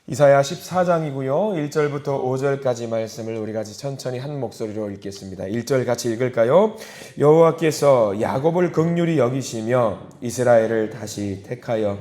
이사야 14장이고요. 1절부터 5절까지 말씀을 우리 같이 천천히 한 목소리로 읽겠습니다. 1절 같이 읽을까요? 여호와께서 야곱을 긍휼히 여기시며 이스라엘을 다시 택하여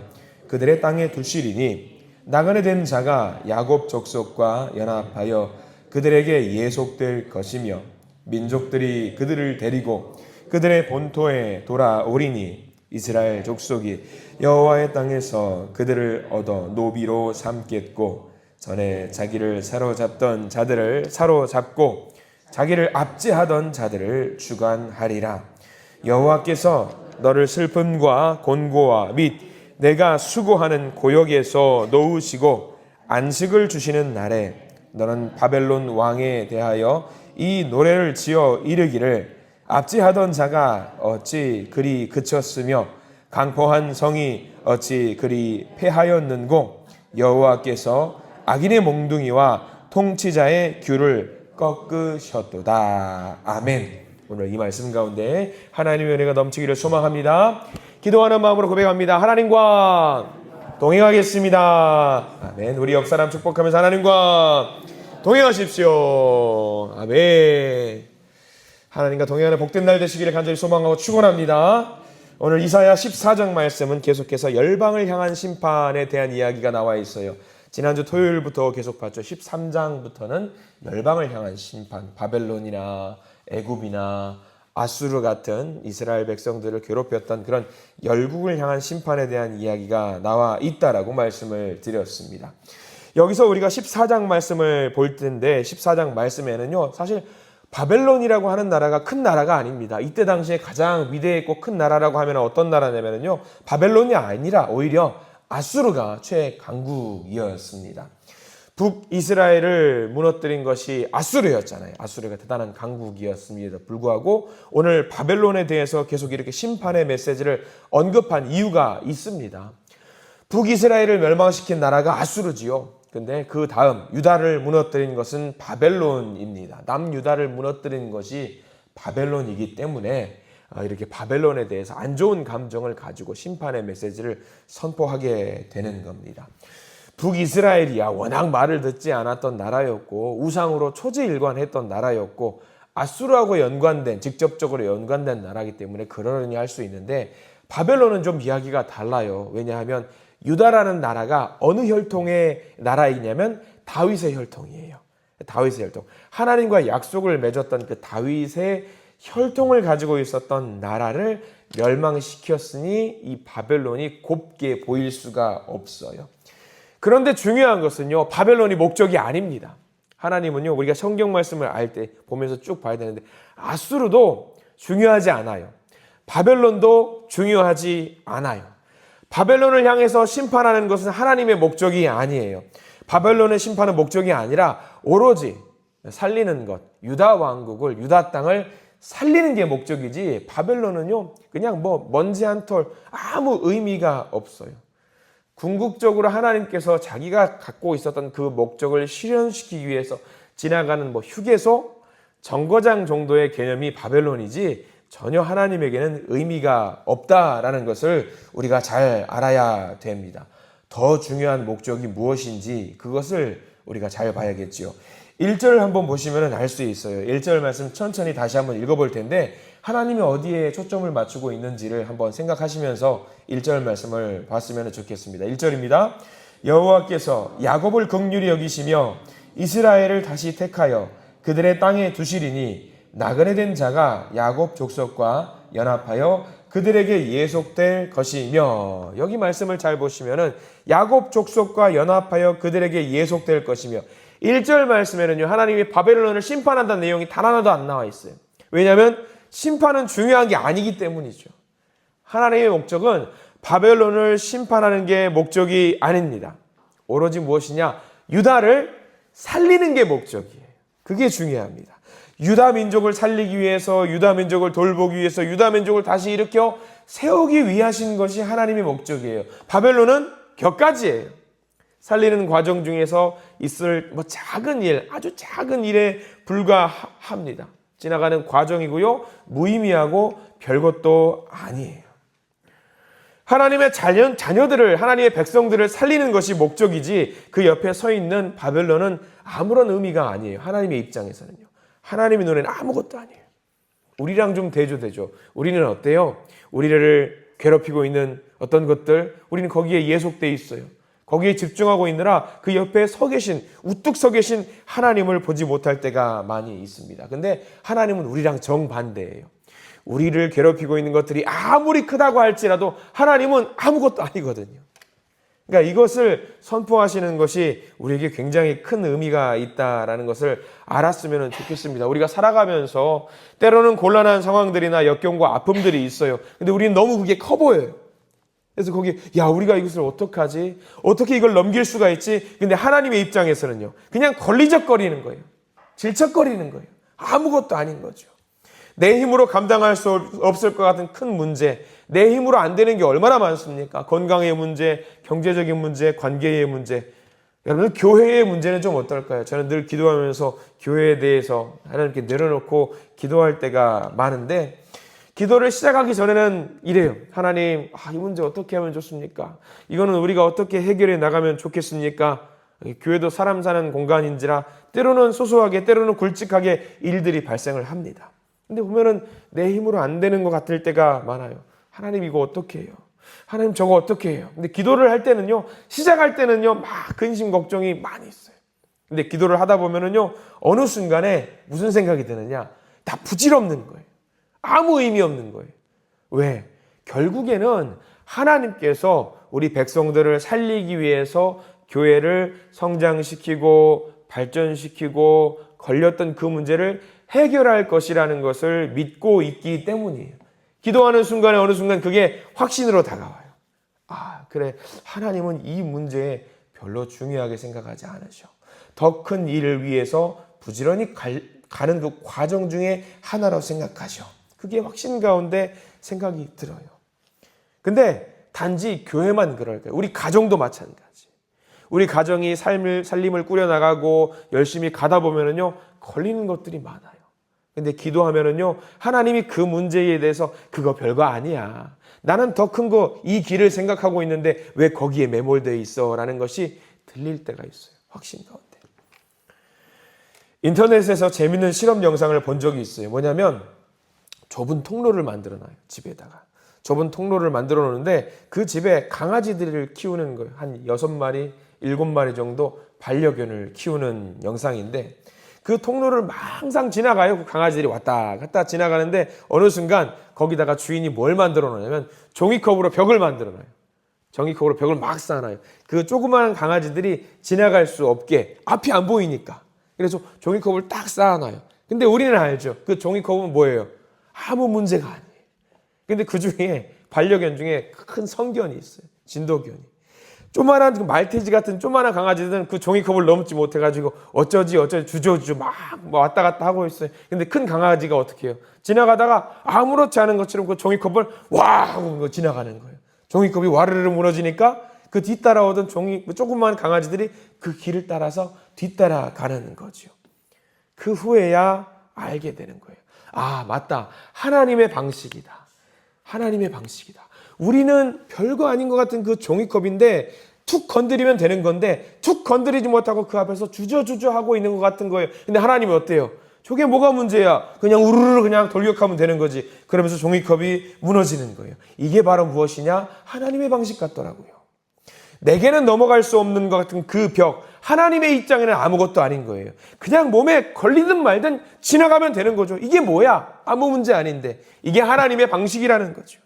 그들의 땅에 두시리니 나그네 된 자가 야곱 족속과 연합하여 그들에게 예속될 것이며 민족들이 그들을 데리고 그들의 본토에 돌아오리니 이스라엘 족속이 여호와의 땅에서 그들을 얻어 노비로 삼겠고 전에 자기를 사로잡던 자들을 사로잡고 자기를 압제하던 자들을 주관하리라. 여호와께서 너를 슬픔과 곤고와 및 내가 수고하는 고역에서 놓으시고 안식을 주시는 날에 너는 바벨론 왕에 대하여 이 노래를 지어 이르기를 압제하던 자가 어찌 그리 그쳤으며 강포한 성이 어찌 그리 패하였는고 여호와께서 악인의 몽둥이와 통치자의 귤을 꺾으셨도다. 아멘. 오늘 이 말씀 가운데 하나님의 은혜가 넘치기를 소망합니다. 기도하는 마음으로 고백합니다. 하나님과 동행하겠습니다. 아멘. 우리 옆 사람 축복하면서 하나님과 동행하십시오. 아멘. 하나님과 동행하는 복된 날 되시기를 간절히 소망하고 축원합니다. 오늘 이사야 14장 말씀은 계속해서 열방을 향한 심판에 대한 이야기가 나와 있어요. 지난주 토요일부터 계속 봤죠. 13장부터는 열방을 향한 심판, 바벨론이나 애굽이나 아수르 같은 이스라엘 백성들을 괴롭혔던 그런 열국을 향한 심판에 대한 이야기가 나와 있다라고 말씀을 드렸습니다. 여기서 우리가 14장 말씀을 볼 텐데 14장 말씀에는요, 사실 바벨론이라고 하는 나라가 큰 나라가 아닙니다. 이때 당시에 가장 위대했고 큰 나라라고 하면 어떤 나라냐면요, 바벨론이 아니라 오히려 아수르가 최강국이었습니다. 북이스라엘을 무너뜨린 것이 아수르였잖아요. 아수르가 대단한 강국이었습니다. 불구하고 오늘 바벨론에 대해서 계속 이렇게 심판의 메시지를 언급한 이유가 있습니다. 북이스라엘을 멸망시킨 나라가 아수르지요. 근데 그 다음 유다를 무너뜨린 것은 바벨론입니다. 남유다를 무너뜨린 것이 바벨론이기 때문에 이렇게 바벨론에 대해서 안 좋은 감정을 가지고 심판의 메시지를 선포하게 되는 겁니다. 북이스라엘이야 워낙 말을 듣지 않았던 나라였고 우상으로 초지일관했던 나라였고 아수르하고 연관된, 직접적으로 연관된 나라이기 때문에 그러려니 할 수 있는데, 바벨론은 좀 이야기가 달라요. 왜냐하면 유다라는 나라가 어느 혈통의 나라이냐면 다윗의 혈통이에요. 다윗의 혈통. 하나님과 약속을 맺었던 그 다윗의 혈통을 가지고 있었던 나라를 멸망시켰으니 이 바벨론이 곱게 보일 수가 없어요. 그런데 중요한 것은요, 바벨론이 목적이 아닙니다. 하나님은요, 우리가 성경 말씀을 알 때 보면서 쭉 봐야 되는데 아수르도 중요하지 않아요. 바벨론도 중요하지 않아요. 바벨론을 향해서 심판하는 것은 하나님의 목적이 아니에요. 바벨론의 심판은 목적이 아니라 오로지 살리는 것, 유다 왕국을, 유다 땅을 살리는 게 목적이지, 바벨론은요 그냥 먼지 한 톨 아무 의미가 없어요. 궁극적으로 하나님께서 자기가 갖고 있었던 그 목적을 실현시키기 위해서 지나가는 휴게소, 정거장 정도의 개념이 바벨론이지 전혀 하나님에게는 의미가 없다라는 것을 우리가 잘 알아야 됩니다. 더 중요한 목적이 무엇인지 그것을 우리가 잘 봐야겠죠. 1절 한번 보시면 알 수 있어요. 1절 말씀 천천히 다시 한번 읽어볼 텐데 하나님이 어디에 초점을 맞추고 있는지를 한번 생각하시면서 1절 말씀을 봤으면 좋겠습니다. 1절입니다. 여호와께서 야곱을 긍휼히 여기시며 이스라엘을 다시 택하여 그들의 땅에 두시리니 나그네 된 자가 야곱 족속과 연합하여 그들에게 예속될 것이며, 여기 말씀을 잘 보시면은 야곱 족속과 연합하여 그들에게 예속될 것이며, 1절 말씀에는요 하나님이 바벨론을 심판한다는 내용이 단 하나도 안 나와 있어요. 왜냐하면 심판은 중요한 게 아니기 때문이죠. 하나님의 목적은 바벨론을 심판하는 게 목적이 아닙니다. 오로지 무엇이냐, 유다를 살리는 게 목적이에요. 그게 중요합니다. 유다 민족을 살리기 위해서, 유다 민족을 돌보기 위해서, 유다 민족을 다시 일으켜 세우기 위하신 것이 하나님의 목적이에요. 바벨론은 격가지예요. 살리는 과정 중에서 있을 작은 일, 아주 작은 일에 불과합니다. 지나가는 과정이고요, 무의미하고 별것도 아니에요. 하나님의 자녀들을, 하나님의 백성들을 살리는 것이 목적이지 그 옆에 서 있는 바벨론은 아무런 의미가 아니에요. 하나님의 입장에서는요. 하나님의 눈에는 아무것도 아니에요. 우리랑 좀 대조되죠. 우리는 어때요? 우리를 괴롭히고 있는 어떤 것들, 우리는 거기에 예속돼 있어요. 거기에 집중하고 있느라 그 옆에 서 계신, 우뚝 서 계신 하나님을 보지 못할 때가 많이 있습니다. 근데 하나님은 우리랑 정반대예요. 우리를 괴롭히고 있는 것들이 아무리 크다고 할지라도 하나님은 아무것도 아니거든요. 그러니까 이것을 선포하시는 것이 우리에게 굉장히 큰 의미가 있다라는 것을 알았으면 좋겠습니다. 우리가 살아가면서 때로는 곤란한 상황들이나 역경과 아픔들이 있어요. 근데 우리는 너무 그게 커 보여요. 그래서 거기 우리가 이것을 어떡하지? 어떻게 이걸 넘길 수가 있지? 근데 하나님의 입장에서는요. 그냥 걸리적거리는 거예요. 질척거리는 거예요. 아무것도 아닌 거죠. 내 힘으로 감당할 수 없을 것 같은 큰 문제, 내 힘으로 안 되는 게 얼마나 많습니까? 건강의 문제, 경제적인 문제, 관계의 문제. 여러분, 교회의 문제는 좀 어떨까요? 저는 늘 기도하면서 교회에 대해서 하나님께 내려놓고 기도할 때가 많은데, 기도를 시작하기 전에는 이래요. 하나님, 이 문제 어떻게 하면 좋습니까? 이거는 우리가 어떻게 해결해 나가면 좋겠습니까? 교회도 사람 사는 공간인지라 때로는 소소하게, 때로는 굵직하게 일들이 발생을 합니다. 근데 보면은 내 힘으로 안 되는 것 같을 때가 많아요. 하나님 이거 어떻게 해요? 하나님 저거 어떻게 해요? 근데 기도를 할 때는요, 시작할 때는요, 막 근심 걱정이 많이 있어요. 근데 기도를 하다 보면은요, 어느 순간에 무슨 생각이 드느냐? 다 부질없는 거예요. 아무 의미 없는 거예요. 왜? 결국에는 하나님께서 우리 백성들을 살리기 위해서 교회를 성장시키고 발전시키고 걸렸던 그 문제를 해결할 것이라는 것을 믿고 있기 때문이에요. 기도하는 순간에 어느 순간 그게 확신으로 다가와요. 그래, 하나님은 이 문제에 별로 중요하게 생각하지 않으셔. 더 큰 일을 위해서 부지런히 가는 그 과정 중에 하나라고 생각하셔. 그게 확신 가운데 생각이 들어요. 근데 단지 교회만 그럴까요? 우리 가정도 마찬가지. 우리 가정이 살림을 꾸려나가고 열심히 가다 보면은요, 걸리는 것들이 많아요. 근데 기도하면은요, 하나님이 그 문제에 대해서 그거 별거 아니야. 나는 더 큰 거, 이 길을 생각하고 있는데 왜 거기에 매몰되어 있어? 라는 것이 들릴 때가 있어요. 확신 가운데. 인터넷에서 재밌는 실험 영상을 본 적이 있어요. 뭐냐면 좁은 통로를 만들어놔요. 집에다가. 좁은 통로를 만들어 놓는데 그 집에 강아지들을 키우는 거예요. 한 6마리, 7마리 정도 반려견을 키우는 영상인데 그 통로를 항상 지나가요. 그 강아지들이 왔다 갔다 지나가는데 어느 순간 거기다가 주인이 뭘 만들어 놓냐면 종이컵으로 벽을 만들어 놔요. 종이컵으로 벽을 막 쌓아놔요. 그 조그마한 강아지들이 지나갈 수 없게, 앞이 안 보이니까. 그래서 종이컵을 딱 쌓아놔요. 근데 우리는 알죠. 그 종이컵은 뭐예요? 아무 문제가 아니에요. 근데 그 중에 반려견 중에 큰 성견이 있어요. 진돗견이. 조만한 말티즈 같은 조만한 강아지들은 그 종이컵을 넘지 못해가지고 어쩌지 주저주저 막 왔다 갔다 하고 있어요. 근데 큰 강아지가 어떻게 해요? 지나가다가 아무렇지 않은 것처럼 그 종이컵을 와 하고 지나가는 거예요. 종이컵이 와르르 무너지니까 그 뒤따라오던 조그만 강아지들이 그 길을 따라서 뒤따라가는 거죠. 그 후에야 알게 되는 거예요. 맞다. 하나님의 방식이다. 하나님의 방식이다. 우리는 별거 아닌 것 같은 그 종이컵인데 툭 건드리면 되는 건데 툭 건드리지 못하고 그 앞에서 주저주저 하고 있는 것 같은 거예요. 근데 하나님은 어때요? 저게 뭐가 문제야? 그냥 우르르 그냥 돌격하면 되는 거지. 그러면서 종이컵이 무너지는 거예요. 이게 바로 무엇이냐? 하나님의 방식 같더라고요. 내게는 넘어갈 수 없는 것 같은 그 벽, 하나님의 입장에는 아무것도 아닌 거예요. 그냥 몸에 걸리든 말든 지나가면 되는 거죠. 이게 뭐야? 아무 문제 아닌데. 이게 하나님의 방식이라는 거죠.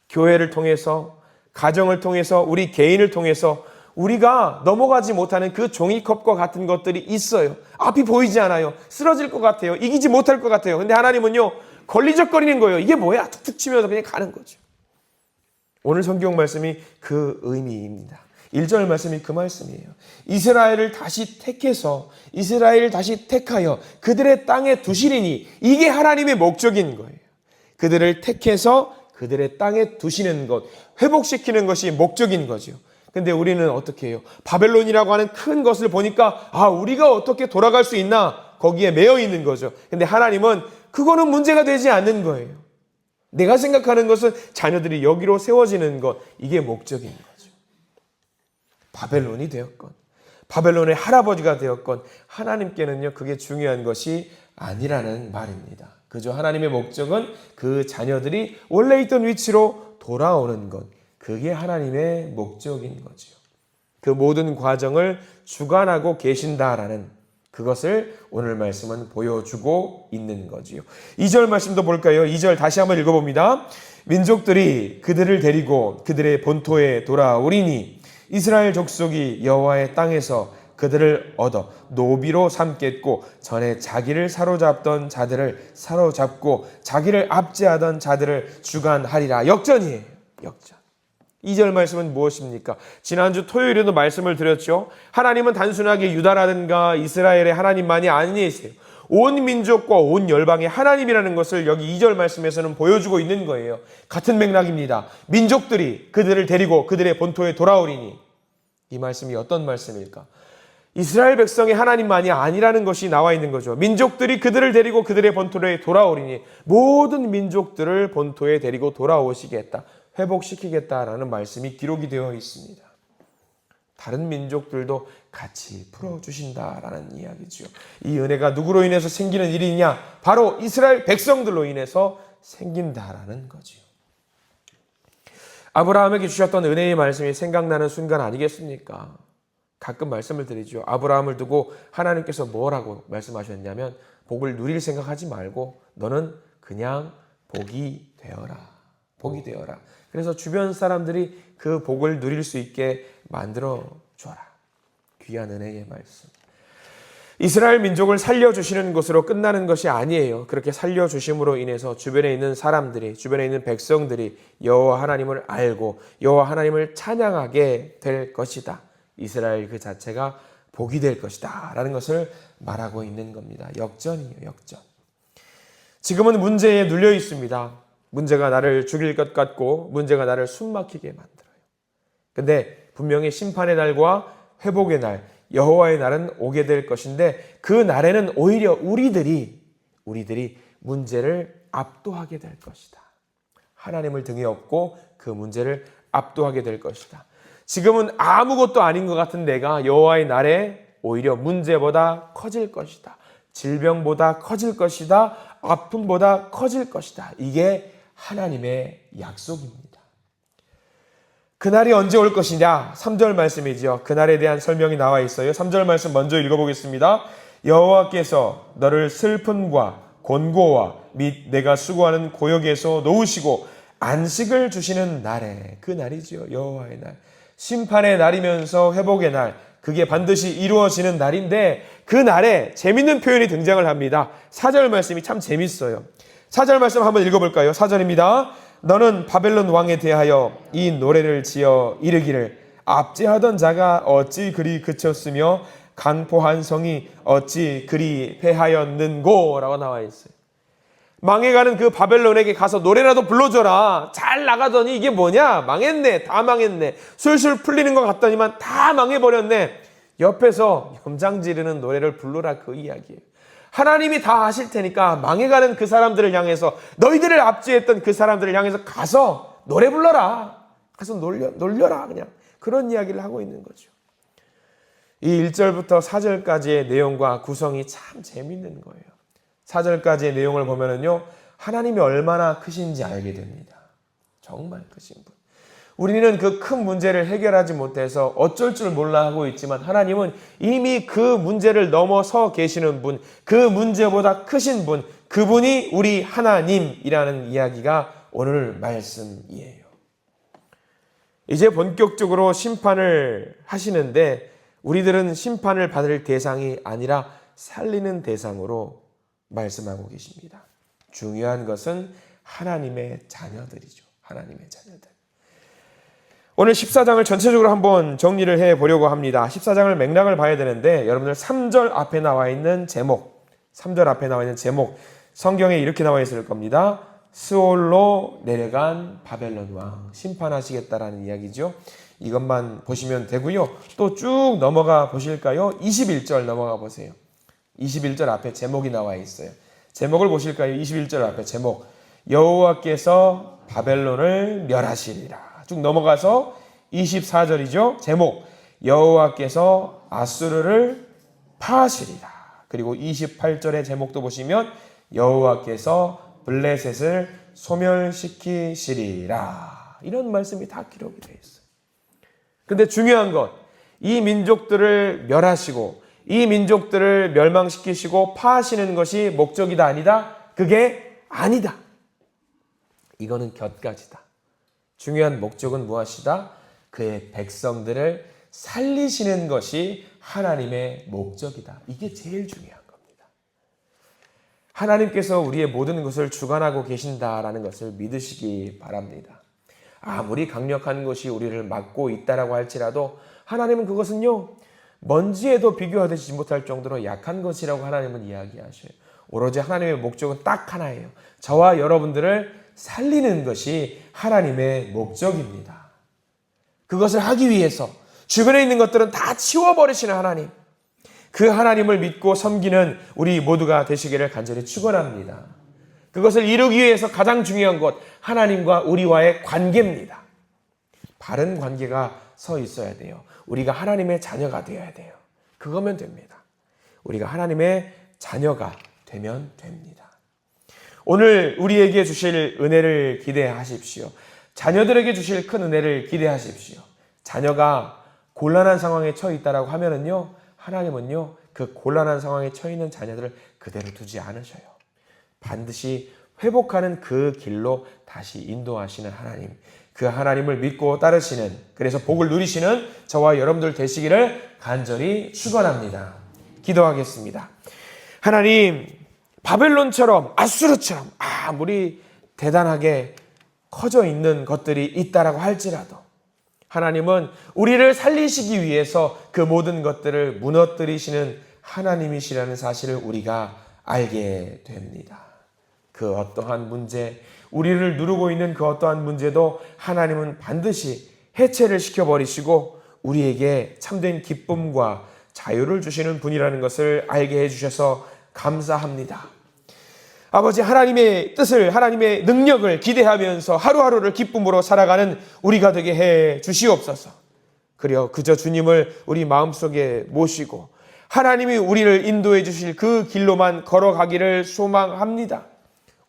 교회를 통해서, 가정을 통해서, 우리 개인을 통해서 우리가 넘어가지 못하는 그 종이컵과 같은 것들이 있어요. 앞이 보이지 않아요. 쓰러질 것 같아요. 이기지 못할 것 같아요. 근데 하나님은요, 걸리적거리는 거예요. 이게 뭐야? 툭툭 치면서 그냥 가는 거죠. 오늘 성경 말씀이 그 의미입니다. 1절 말씀이 그 말씀이에요. 이스라엘을 다시 택해서, 이스라엘을 다시 택하여 그들의 땅에 두시리니, 이게 하나님의 목적인 거예요. 그들을 택해서 그들의 땅에 두시는 것, 회복시키는 것이 목적인 거죠. 근데 우리는 어떻게 해요? 바벨론이라고 하는 큰 것을 보니까 우리가 어떻게 돌아갈 수 있나? 거기에 매여 있는 거죠. 근데 하나님은 그거는 문제가 되지 않는 거예요. 내가 생각하는 것은 자녀들이 여기로 세워지는 것, 이게 목적인 거죠. 바벨론이 되었건 바벨론의 할아버지가 되었건 하나님께는요 그게 중요한 것이 아니라는 말입니다. 그저 하나님의 목적은 그 자녀들이 원래 있던 위치로 돌아오는 것, 그게 하나님의 목적인 거지요. 그 모든 과정을 주관하고 계신다라는 그것을 오늘 말씀은 보여주고 있는 거지요. 2절 말씀도 볼까요? 2절 다시 한번 읽어봅니다. 민족들이 그들을 데리고 그들의 본토에 돌아오리니 이스라엘 족속이 여호와의 땅에서 그들을 얻어 노비로 삼겠고 전에 자기를 사로잡던 자들을 사로잡고 자기를 압제하던 자들을 주관하리라. 역전이에요. 역전. 2절 말씀은 무엇입니까? 지난주 토요일에도 말씀을 드렸죠. 하나님은 단순하게 유다라든가 이스라엘의 하나님만이 아니세요. 온 민족과 온 열방의 하나님이라는 것을 여기 2절 말씀에서는 보여주고 있는 거예요. 같은 맥락입니다. 민족들이 그들을 데리고 그들의 본토에 돌아오리니, 이 말씀이 어떤 말씀일까? 이스라엘 백성의 하나님만이 아니라는 것이 나와 있는 거죠. 민족들이 그들을 데리고 그들의 본토에 돌아오리니 모든 민족들을 본토에 데리고 돌아오시겠다, 회복시키겠다라는 말씀이 기록이 되어 있습니다. 다른 민족들도 같이 풀어주신다라는 이야기죠. 이 은혜가 누구로 인해서 생기는 일이냐? 바로 이스라엘 백성들로 인해서 생긴다라는 거죠. 아브라함에게 주셨던 은혜의 말씀이 생각나는 순간 아니겠습니까? 가끔 말씀을 드리죠. 아브라함을 두고 하나님께서 뭐라고 말씀하셨냐면 복을 누릴 생각하지 말고 너는 그냥 복이 되어라. 복이 되어라. 그래서 주변 사람들이 그 복을 누릴 수 있게 만들어 줘라. 귀한 은혜의 말씀. 이스라엘 민족을 살려주시는 것으로 끝나는 것이 아니에요. 그렇게 살려주심으로 인해서 주변에 있는 사람들이, 주변에 있는 백성들이 여호와 하나님을 알고 여호와 하나님을 찬양하게 될 것이다. 이스라엘 그 자체가 복이 될 것이다 라는 것을 말하고 있는 겁니다. 역전이에요. 역전. 지금은 문제에 눌려 있습니다. 문제가 나를 죽일 것 같고 문제가 나를 숨막히게 만들어요. 근데 분명히 심판의 날과 회복의 날, 여호와의 날은 오게 될 것인데 그 날에는 오히려 우리들이 문제를 압도하게 될 것이다. 하나님을 등에 업고 그 문제를 압도하게 될 것이다. 지금은 아무것도 아닌 것 같은 내가 여호와의 날에 오히려 문제보다 커질 것이다. 질병보다 커질 것이다. 아픔보다 커질 것이다. 이게 하나님의 약속입니다. 그날이 언제 올 것이냐? 3절 말씀이죠. 그날에 대한 설명이 나와 있어요. 3절 말씀 먼저 읽어보겠습니다. 여호와께서 너를 슬픔과 곤고와 및 내가 수고하는 고역에서 놓으시고 안식을 주시는 날에, 그 날이죠. 여호와의 날. 심판의 날이면서 회복의 날, 그게 반드시 이루어지는 날인데 그 날에 재밌는 표현이 등장을 합니다. 4절 말씀이 참 재밌어요. 4절 말씀 한번 읽어볼까요? 4절입니다. 너는 바벨론 왕에 대하여 이 노래를 지어 이르기를 압제하던 자가 어찌 그리 그쳤으며 강포한 성이 어찌 그리 패하였는고 라고 나와 있어요. 망해가는 그 바벨론에게 가서 노래라도 불러줘라. 잘 나가더니 이게 뭐냐? 망했네. 다 망했네. 술술 풀리는 것 같더니만 다 망해버렸네. 옆에서 염장 지르는 노래를 불러라, 그 이야기예요. 하나님이 다 하실 테니까 망해가는 그 사람들을 향해서, 너희들을 압제했던 그 사람들을 향해서 가서 노래 불러라. 가서 놀려라. 그냥 그런 이야기를 하고 있는 거죠. 이 1절부터 4절까지의 내용과 구성이 참 재밌는 거예요. 4절까지의 내용을 보면은요, 하나님이 얼마나 크신지 알게 됩니다. 정말 크신 분. 우리는 그 큰 문제를 해결하지 못해서 어쩔 줄 몰라 하고 있지만 하나님은 이미 그 문제를 넘어서 계시는 분, 그 문제보다 크신 분, 그분이 우리 하나님이라는 이야기가 오늘 말씀이에요. 이제 본격적으로 심판을 하시는데 우리들은 심판을 받을 대상이 아니라 살리는 대상으로 말씀하고 계십니다. 중요한 것은 하나님의 자녀들이죠. 하나님의 자녀들. 오늘 14장을 전체적으로 한번 정리를 해보려고 합니다. 14장을 맥락을 봐야 되는데 여러분들 3절 앞에 나와 있는 제목, 3절 앞에 나와 있는 제목, 성경에 이렇게 나와 있을 겁니다. 스올로 내려간 바벨론 왕, 심판하시겠다라는 이야기죠. 이것만 보시면 되고요. 또 쭉 넘어가 보실까요? 21절 넘어가 보세요. 21절 앞에 제목이 나와 있어요. 제목을 보실까요? 21절 앞에 제목. 여호와께서 바벨론을 멸하시리라. 쭉 넘어가서 24절이죠. 제목 여호와께서 아수르를 파하시리라. 그리고 28절의 제목도 보시면 여호와께서 블레셋을 소멸시키시리라. 이런 말씀이 다 기록이 되어 있어요. 근데 중요한 것, 이 민족들을 멸하시고 이 민족들을 멸망시키시고 파하시는 것이 목적이다 아니다? 그게 아니다. 이거는 곁가지다. 중요한 목적은 무엇이다? 그의 백성들을 살리시는 것이 하나님의 목적이다. 이게 제일 중요한 겁니다. 하나님께서 우리의 모든 것을 주관하고 계신다라는 것을 믿으시기 바랍니다. 아무리 강력한 것이 우리를 막고 있다라고 할지라도 하나님은 그것은요, 먼지에도 비교하지 못할 정도로 약한 것이라고 하나님은 이야기하셔요. 오로지 하나님의 목적은 딱 하나예요. 저와 여러분들을 살리는 것이 하나님의 목적입니다. 그것을 하기 위해서 주변에 있는 것들은 다 치워버리시는 하나님, 그 하나님을 믿고 섬기는 우리 모두가 되시기를 간절히 축원합니다. 그것을 이루기 위해서 가장 중요한 것, 하나님과 우리와의 관계입니다. 바른 관계가 서 있어야 돼요. 우리가 하나님의 자녀가 되어야 돼요. 그거면 됩니다. 우리가 하나님의 자녀가 되면 됩니다. 오늘 우리에게 주실 은혜를 기대하십시오. 자녀들에게 주실 큰 은혜를 기대하십시오. 자녀가 곤란한 상황에 처해 있다라고 하면은요, 하나님은요, 그 곤란한 상황에 처해 있는 자녀들을 그대로 두지 않으셔요. 반드시 회복하는 그 길로 다시 인도하시는 하나님, 그 하나님을 믿고 따르시는, 그래서 복을 누리시는 저와 여러분들 되시기를 간절히 축원합니다. 기도하겠습니다. 하나님, 바벨론처럼 아수르처럼 아무리 대단하게 커져 있는 것들이 있다라고 할지라도 하나님은 우리를 살리시기 위해서 그 모든 것들을 무너뜨리시는 하나님이시라는 사실을 우리가 알게 됩니다. 그 어떠한 문제, 우리를 누르고 있는 그 어떠한 문제도 하나님은 반드시 해체를 시켜버리시고 우리에게 참된 기쁨과 자유를 주시는 분이라는 것을 알게 해주셔서 감사합니다. 아버지, 하나님의 뜻을, 하나님의 능력을 기대하면서 하루하루를 기쁨으로 살아가는 우리가 되게 해 주시옵소서. 그저 주님을 우리 마음속에 모시고 하나님이 우리를 인도해 주실 그 길로만 걸어가기를 소망합니다.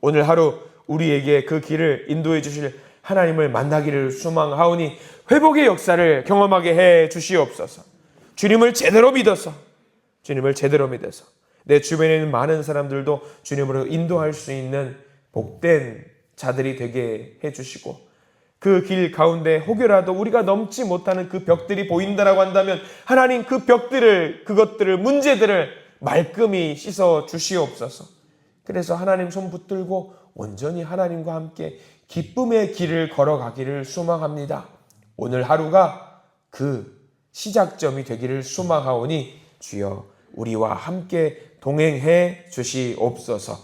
오늘 하루 우리에게 그 길을 인도해 주실 하나님을 만나기를 소망하오니 회복의 역사를 경험하게 해 주시옵소서. 주님을 제대로 믿어서 내 주변에 있는 많은 사람들도 주님으로 인도할 수 있는 복된 자들이 되게 해주시고, 그 길 가운데 혹여라도 우리가 넘지 못하는 그 벽들이 보인다라고 한다면 하나님, 그 벽들을, 그것들을, 문제들을 말끔히 씻어 주시옵소서. 그래서 하나님 손 붙들고 온전히 하나님과 함께 기쁨의 길을 걸어가기를 소망합니다. 오늘 하루가 그 시작점이 되기를 소망하오니 주여 우리와 함께 동행해 주시옵소서.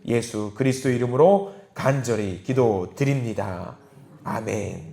예수 그리스도 이름으로 간절히 기도드립니다. 아멘.